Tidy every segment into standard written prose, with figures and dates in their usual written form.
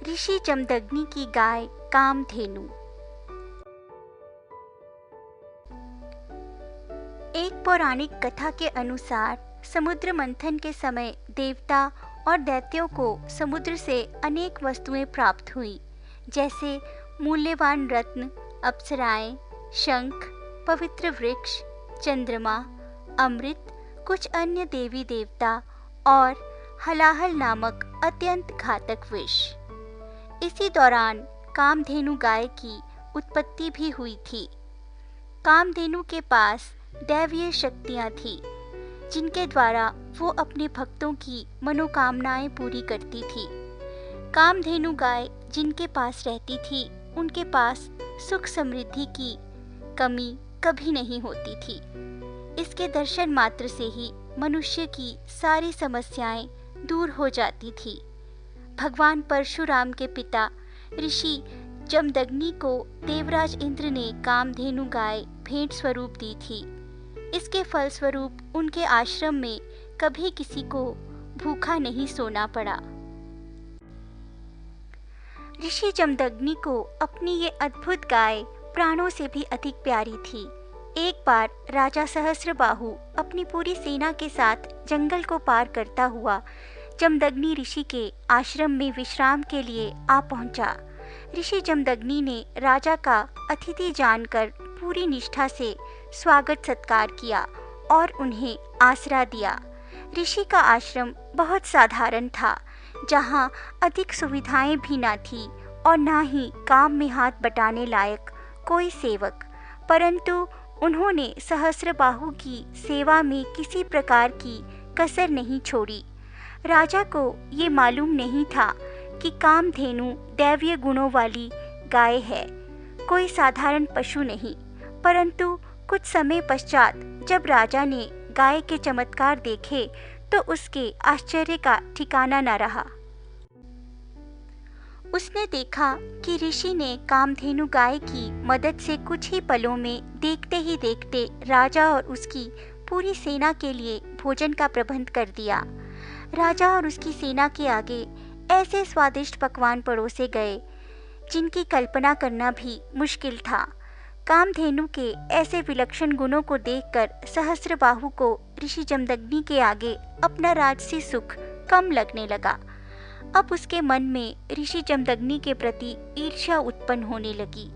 ऋषि जमदग्नि की गाय कामधेनु। एक पौराणिक कथा के अनुसार समुद्र मंथन के समय देवता और दैत्यों को समुद्र से अनेक वस्तुएं प्राप्त हुई, जैसे मूल्यवान रत्न, अप्सराएं, शंख, पवित्र वृक्ष, चंद्रमा, अमृत, कुछ अन्य देवी देवता और हलाहल नामक अत्यंत घातक विष। इसी दौरान कामधेनु गाय की उत्पत्ति भी हुई थी। कामधेनु के पास दैवीय शक्तियां थीं, जिनके द्वारा वो अपने भक्तों की मनोकामनाएं पूरी करती थी। कामधेनु गाय जिनके पास रहती थी, उनके पास सुख समृद्धि की कमी कभी नहीं होती थी। इसके दर्शन मात्र से ही मनुष्य की सारी समस्याएं दूर हो जाती थी। भगवान परशुराम के पिता ऋषि जमदग्नि को देवराज इंद्र ने कामधेनु गाय भेंट स्वरूप दी थी। इसके फलस्वरूप उनके आश्रम में कभी किसी को भूखा नहीं सोना पड़ा। ऋषि जमदग्नि को अपनी ये अद्भुत गाय प्राणों से भी अधिक प्यारी थी। एक बार राजा सहस्रबाहु अपनी पूरी सेना के साथ जंगल को पार करता हुआ जमदग्नि ऋषि के आश्रम में विश्राम के लिए आ पहुंचा। ऋषि जमदग्नि ने राजा का अतिथि जानकर पूरी निष्ठा से स्वागत सत्कार किया और उन्हें आसरा दिया। ऋषि का आश्रम बहुत साधारण था, जहां अधिक सुविधाएं भी न थी और न ही काम में हाथ बटाने लायक कोई सेवक, परंतु उन्होंने सहस्रबाहु की सेवा में किसी प्रकार की कसर नहीं छोड़ी। राजा को ये मालूम नहीं था कि कामधेनु दैवीय गुणों वाली गाय है, कोई साधारण पशु नहीं। परंतु कुछ समय पश्चात जब राजा ने गाय के चमत्कार देखे तो उसके आश्चर्य का ठिकाना न रहा। उसने देखा कि ऋषि ने कामधेनु गाय की मदद से कुछ ही पलों में देखते ही देखते राजा और उसकी पूरी सेना के लिए भोजन का प्रबंध कर दिया। राजा और उसकी सेना के आगे ऐसे स्वादिष्ट पकवान परोसे गए जिनकी कल्पना करना भी मुश्किल था। कामधेनु के ऐसे विलक्षण गुणों को देखकर सहस्रबाहु को ऋषि जमदग्नि के आगे अपना राजसी सुख कम लगने लगा। अब उसके मन में ऋषि जमदग्नि के प्रति ईर्ष्या उत्पन्न होने लगी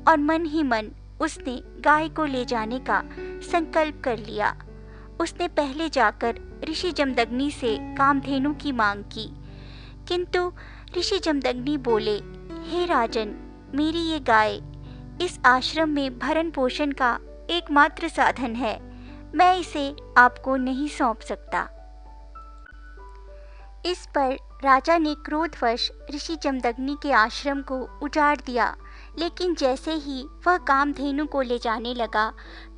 और मन ही मन उसने गाय को ले जाने का संकल्प कर लिया। उसने पहले जाकर ऋषि जमदग्नि से कामधेनु की मांग की, किंतु ऋषि जमदग्नि बोले, हे राजन, मेरी ये गाय इस आश्रम में भरण पोषण का एकमात्र साधन है, मैं इसे आपको नहीं सौंप सकता। इस पर राजा ने क्रोधवश ऋषि जमदग्नि के आश्रम को उजाड़ दिया, लेकिन जैसे ही वह कामधेनु को ले जाने लगा,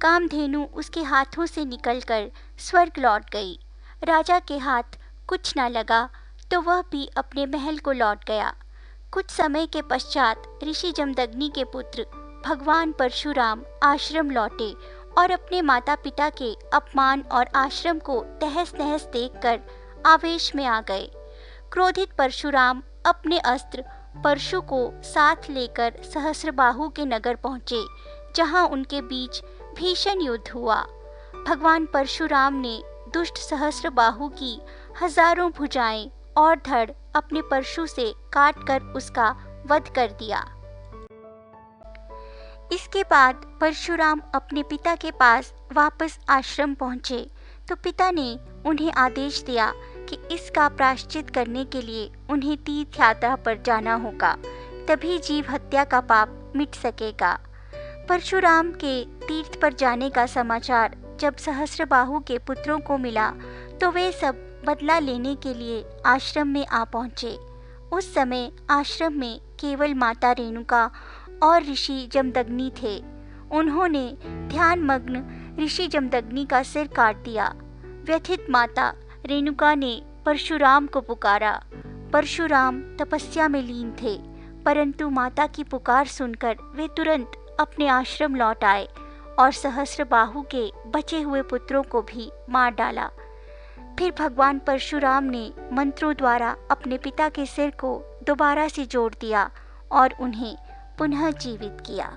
कामधेनु उसके हाथों से निकलकर स्वर्ग लौट गई। राजा के हाथ कुछ न लगा तो वह भी अपने महल को लौट गया। कुछ समय के पश्चात ऋषि जमदग्नि के पुत्र भगवान परशुराम आश्रम लौटे और अपने माता पिता के अपमान और आश्रम को तहस नहस देखकर आवेश में आ गए। क्रोधित परशुराम अपने अस्त्र परशु को साथ लेकर सहस्रबाहु के नगर पहुंचे, जहां उनके बीच भीषण युद्ध हुआ। भगवान परशुराम ने दुष्ट सहस्रबाहु की हजारों भुजाएं और धड़ अपने परशु से काटकर उसका वध कर दिया। इसके बाद परशुराम अपने पिता के पास वापस आश्रम पहुंचे तो पिता ने उन्हें आदेश दिया कि इसका प्रायश्चित करने के लिए उन्हें तीर्थ यात्रा पर जाना होगा, तभी जीव हत्या का पाप मिट सकेगा। परशुराम के तीर्थ पर जाने का समाचार जब सहस्रबाहु के पुत्रों को मिला तो वे सब बदला लेने के लिए आश्रम में आ पहुंचे। उस समय आश्रम में केवल माता रेणुका और ऋषि जमदग्नि थे। उन्होंने ध्यानमग्न ऋषि जमदग्नि का सिर काट दिया। व्यथित माता रेणुका ने परशुराम को पुकारा। परशुराम तपस्या में लीन थे, परंतु माता की पुकार सुनकर वे तुरंत अपने आश्रम लौट आए और सहस्रबाहु के बचे हुए पुत्रों को भी मार डाला। फिर भगवान परशुराम ने मंत्रों द्वारा अपने पिता के सिर को दोबारा से जोड़ दिया और उन्हें पुनः जीवित किया।